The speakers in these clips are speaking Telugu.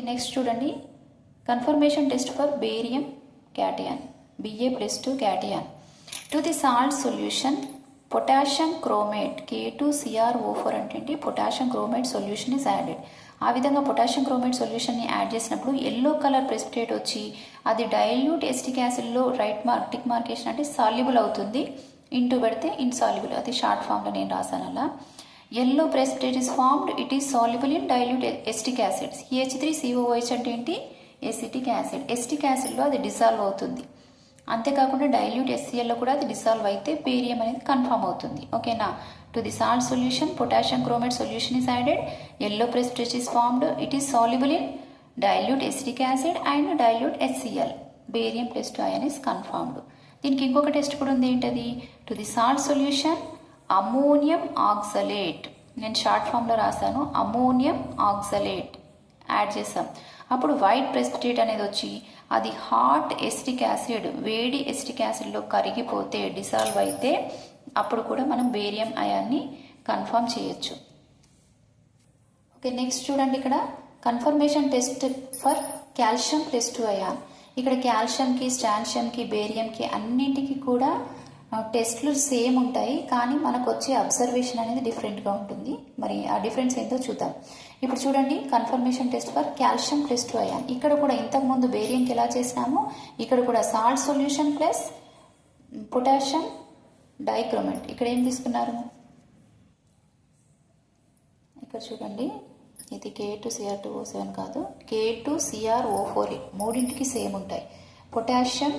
నెక్స్ట్ చూడండి, confirmation test for barium cation Ba+2 cation. To the salt solution potassium chromate K2CrO4 అంటే potassium chromate solution is added. ఆ విధంగా పొటాషియం క్రోమేట్ సొల్యూషన్ని యాడ్ చేసినప్పుడు ఎల్లో కలర్ ప్రెసిపిటేట్ వచ్చి అది డైల్యూట్ ఎస్టిక్ యాసిడ్లో టిక్ మార్కేషన్ అంటే సాల్యుబుల్ అవుతుంది. ఇంటూ పెడితే ఇన్సాల్యుబుల్, అది షార్ట్ ఫామ్లో నేను రాసాను అలా. Yellow precipitate is formed, it is soluble in dilute acetic acid. CH3COOH అంటే ఏంటి? Acetic acid. ఎస్టిక్ యాసిడ్లో అది డిసాల్వ్ అవుతుంది. అంతేకాకుండా డైల్యూట్ HClలో కూడా అది డిసాల్వ్ అయితే బేరియం అనేది కన్ఫర్మ్ అవుతుంది. ఓకేనా? To the salt solution potassium chromate solution is added, yellow precipitate is formed, it is soluble in dilute acetic acid and dilute HCl. Barium+2 ion is confirmed. దీనికి ఇంకొక టెస్ట్ కూడా ఉంది. ఏంటది? To the salt solution ammonium oxalate, నేను షార్ట్ ఫామ్లో రాశాను, అమోనియం ఆక్సలేట్ యాడ్ చేసాం. అప్పుడు వైట్ ప్రెసిపిటేట్ అనేది వచ్చి అది హాట్ ఎసిటిక్ యాసిడ్, వేడి ఎసిటిక్ యాసిడ్లో కరిగిపోతే డిసాల్వ్ అయితే అప్పుడు కూడా మనం బేరియం అయాన్ని కన్ఫర్మ్ చేయొచ్చు. ఓకే, నెక్స్ట్ చూడండి, ఇక్కడ కన్ఫర్మేషన్ టెస్ట్ ఫర్ కాల్షియం+2 అయాన్. ఇక్కడ కాల్షియంకి, స్టాన్షియంకి, బేరియంకి అన్నింటికి కూడా టెస్ట్లు సేమ్ ఉంటాయి, కానీ మనకు వచ్చే అబ్జర్వేషన్ అనేది డిఫరెంట్గా ఉంటుంది. మరి ఆ డిఫరెన్స్ ఏంటో చూద్దాం. ఇప్పుడు చూడండి, కన్ఫర్మేషన్ టెస్ట్ ఫర్ కాల్షియం+2 అయాన్. ఇక్కడ కూడా ఇంతకుముందు బేరియంకి ఎలా చేసినామో ఇక్కడ కూడా salt solution plus potassium dichromate. ఇక్కడ ఏం తీసుకున్నారు? ఇక్కడ చూడండి, ఇది K2Cr2O7 కాదు, K2CrO4. మూడింటికి సేమ్ ఉంటాయి. Potassium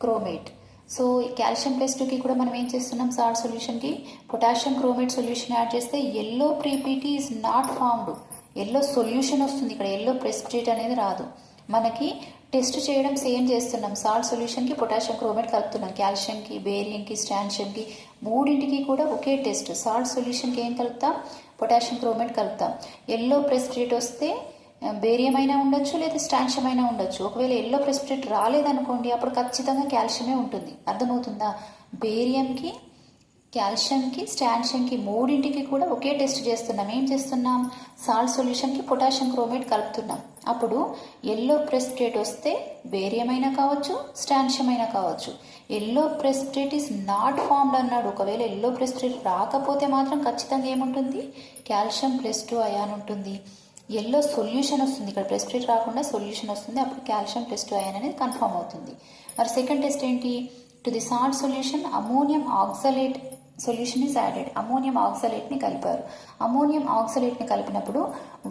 chromate. సో కాల్షియం+2కి కూడా మనం ఏం చేస్తున్నాం? సాల్ట్ సొల్యూషన్కి పొటాషియం క్రోమేట్ సొల్యూషన్ యాడ్ చేస్తే yellow precipitate is not formed. Yellow solution వస్తుంది, ఇక్కడ ఎల్లో ప్రెసిపిటేట్ అనేది రాదు. మనకి టెస్ట్ చేయడం సేమ్ చేస్తున్నాం. సాల్ట్ సొల్యూషన్కి పొటాషియం క్రోమేట్ కలుపుతున్నాం. కాల్షియంకి, బేరియంకి, స్టాన్షియంకి మూడింటికి కూడా ఒకే టెస్ట్. సాల్ట్ సొల్యూషన్కి ఏం కలుపుతాం? పొటాషియం క్రోమేట్ కలుపుతాం. ఎల్లో ప్రెసిపిటేట్ వస్తే బేరియం అయినా ఉండొచ్చు, లేదా స్టాన్షియం అయినా ఉండొచ్చు. ఒకవేళ ఎల్లో ప్రెసిపిటేట్ రాలేదనుకోండి, అప్పుడు ఖచ్చితంగా కాల్షియమే ఉంటుంది. అర్థమవుతుందా? బేరియంకి, కాల్షియంకి, స్టాన్షియంకి మూడింటికి కూడా ఒకే టెస్ట్ చేస్తున్నాం. ఏం చేస్తున్నాం? సాల్ట్ సొల్యూషన్కి పొటాషియం క్రోమేట్ కలుపుతున్నాం. అప్పుడు ఎల్లో ప్రెసిపిటేట్ వస్తే బేరియం అయినా కావచ్చు, స్టాన్షియం అయినా కావచ్చు. Yellow precipitate is not formed అన్నాడు. ఒకవేళ ఎల్లో ప్రెసిపిటేట్ రాకపోతే మాత్రం ఖచ్చితంగా ఏముంటుంది? కాల్షియం+2 అయాన్ ఉంటుంది. ఎల్లో సొల్యూషన్ వస్తుంది, ఇక్కడ ప్రెసిపిటేట్ రాకుండా సొల్యూషన్ వస్తుంది. అప్పుడు కాల్షియం+2 అయాన్ అనేది కన్ఫర్మ్ అవుతుంది. మరి సెకండ్ టెస్ట్ ఏంటి? To the salt solution ammonium oxalate solution is added. Ammonium ఆక్సలేట్ని కలిపారు. అమోనియం ఆక్సలేట్ని కలిపినప్పుడు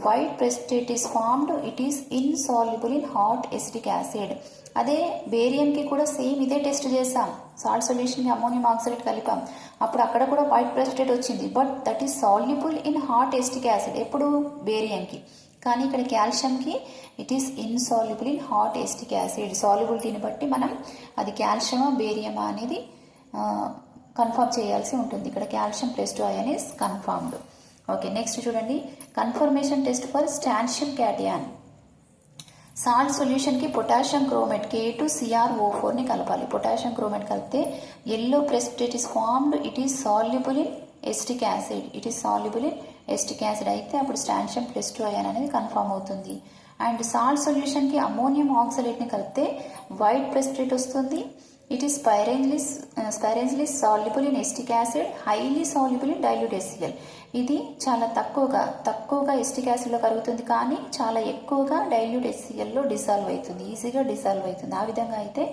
white precipitate is formed, it is insoluble in hot acetic acid. అదే బేరియంకి కూడా సేమ్ ఇదే టెస్ట్ చేసాం. సాల్ట్ సొల్యూషన్కి అమోనియం ఆక్సలేట్ కలిపాం. అప్పుడు అక్కడ కూడా వైట్ ప్రెసిపిటేట్ వచ్చింది, but that is soluble in hot acetic acid. ఎప్పుడు? బేరియంకి. కానీ ఇక్కడ కాల్షియంకి it is insoluble in hot acetic acid. సాల్యుబిలిటీని బట్టి మనం అది కాల్షియమా బేరియమా అనేది కన్ఫర్మ్ చేయాల్సి ఉంటుంది. ఇక్కడ కాల్షియం+2 ion is confirmed. Okay, next చూడండి, confirmation test for strontium cation. Salt సొల్యూషన్కి పొటాషియం క్రోమేట్ K2CrO4ని కలపాలి. పొటాషియం క్రోమేట్ కలిపితే yellow precipitate is formed, it is soluble in acetic acid. It is soluble in acetic acid అయితే అప్పుడు స్టాన్షియం+2 అయాన్ అనేది కన్ఫర్మ్ అవుతుంది. అండ్ సాల్ట్ సొల్యూషన్కి అమోనియం ఆక్సలేట్ని కలిపితే వైట్ ప్రెసిపిటేట్ వస్తుంది. It is sparingly soluble in acetic acid, highly soluble in dilute HCl. ఇది చాలా తక్కువగా ఎసిటిక్ యాసిడ్లో కరుగుతుంది, కానీ చాలా ఎక్కువగా డైల్యూట్ HClలో డిసాల్వ్ అవుతుంది, ఈజీగా డిసాల్వ్ అవుతుంది. ఆ విధంగా అయితే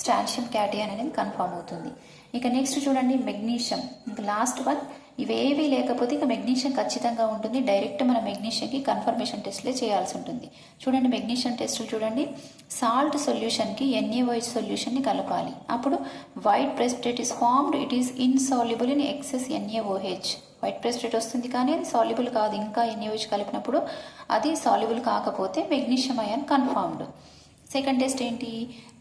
స్టాన్షియం క్యాటయాన్ అనేది కన్ఫర్మ్ అవుతుంది. ఇక నెక్స్ట్ చూడండి, మెగ్నీషియం. ఇంకా లాస్ట్ వన్. ఇవేవి లేకపోతే ఇక మెగ్నీషియం ఖచ్చితంగా ఉంటుంది. డైరెక్ట్ మన మెగ్నీషియంకి కన్ఫర్మేషన్ టెస్ట్లే చేయాల్సి ఉంటుంది. చూడండి, మెగ్నీషియం టెస్టులు చూడండి. సాల్ట్ సొల్యూషన్కి NaOH సొల్యూషన్ని కలపాలి. అప్పుడు white precipitate is formed, it is insoluble in excess NaOH. White precipitate వస్తుంది, కానీ అది సాల్యుబుల్ కాదు. ఇంకా NaOH కలిపినప్పుడు అది సాల్యుబుల్ కాకపోతే magnesium ion confirmed. Second test ఏంటి?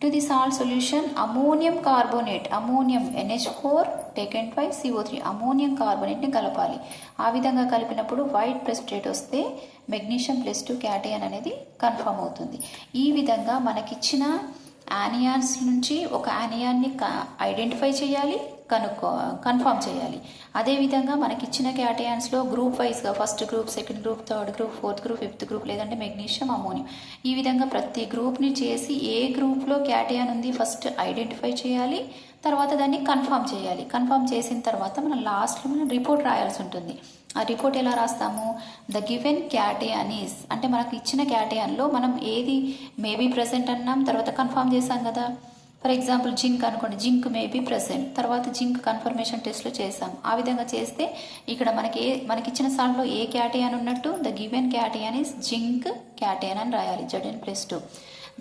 To the salt solution ammonium carbonate, ammonium NH4 taken by CO3, ammonium కార్బోనేట్ని కలపాలి. ఆ విధంగా కలిపినప్పుడు వైట్ ప్రెసిపిటేట్ వస్తే మెగ్నీషియం+2 క్యాటయాన్ అనేది కన్ఫర్మ్ అవుతుంది. ఈ విధంగా మనకిచ్చిన యానియాన్స్ నుంచి ఒక యానియాన్ని ఐడెంటిఫై చేయాలి, కన్ఫర్మ్ చేయాలి. అదేవిధంగా మనకి ఇచ్చిన క్యాటయాన్స్లో గ్రూప్ వైజ్గా first group, second group, third group, fourth group, fifth group, లేదంటే మెగ్నీషియం, అమోనియం, ఈ విధంగా ప్రతి గ్రూప్ని చేసి ఏ గ్రూప్లో క్యాటయాన్ ఉంది ఫస్ట్ ఐడెంటిఫై చేయాలి, తర్వాత దాన్ని కన్ఫర్మ్ చేయాలి. కన్ఫర్మ్ చేసిన తర్వాత మనం లాస్ట్లో మనం రిపోర్ట్ రాయాల్సి ఉంటుంది. ఆ రిపోర్ట్ ఎలా రాస్తాము? ద గివెన్ క్యాటయాన్ ఈస్, అంటే మనకు ఇచ్చిన క్యాటయాన్లో మనం ఏది మేబీ ప్రెసెంట్ అన్నాం, తర్వాత కన్ఫర్మ్ చేసాం కదా. ఫర్ ఎగ్జాంపుల్ జింక్ అనుకోండి, జింక్ మేబీ ప్రెసెంట్, తర్వాత జింక్ కన్ఫర్మేషన్ టెస్ట్లో చేసాం. ఆ విధంగా చేస్తే ఇక్కడ మనకిచ్చిన సాల్ట్లో ఏ క్యాటయాన్ ఉన్నట్టు the given cation is zinc cation అని రాయాలి, Zn+2.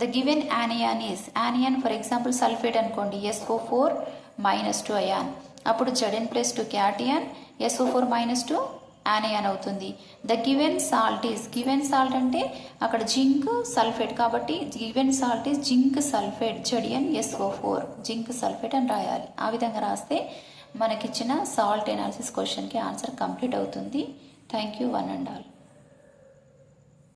The given anion is, anion for example sulphate అనుకోండి, SO4-2 అయాన్, అప్పుడు Zn+2 క్యాటయాన్, SO4-2 యానియాన్ అవుతుంది. The given salt is, given salt అంటే అక్కడ జింక్ సల్ఫేట్ కాబట్టి given salt is zinc sulphate, ZnSO4, zinc sulphate అని రాయాలి. ఆ విధంగా రాస్తే మనకిచ్చిన సాల్ట్ ఎనాలిసిస్ క్వశ్చన్కి ఆన్సర్ కంప్లీట్ అవుతుంది. Thank you one and all.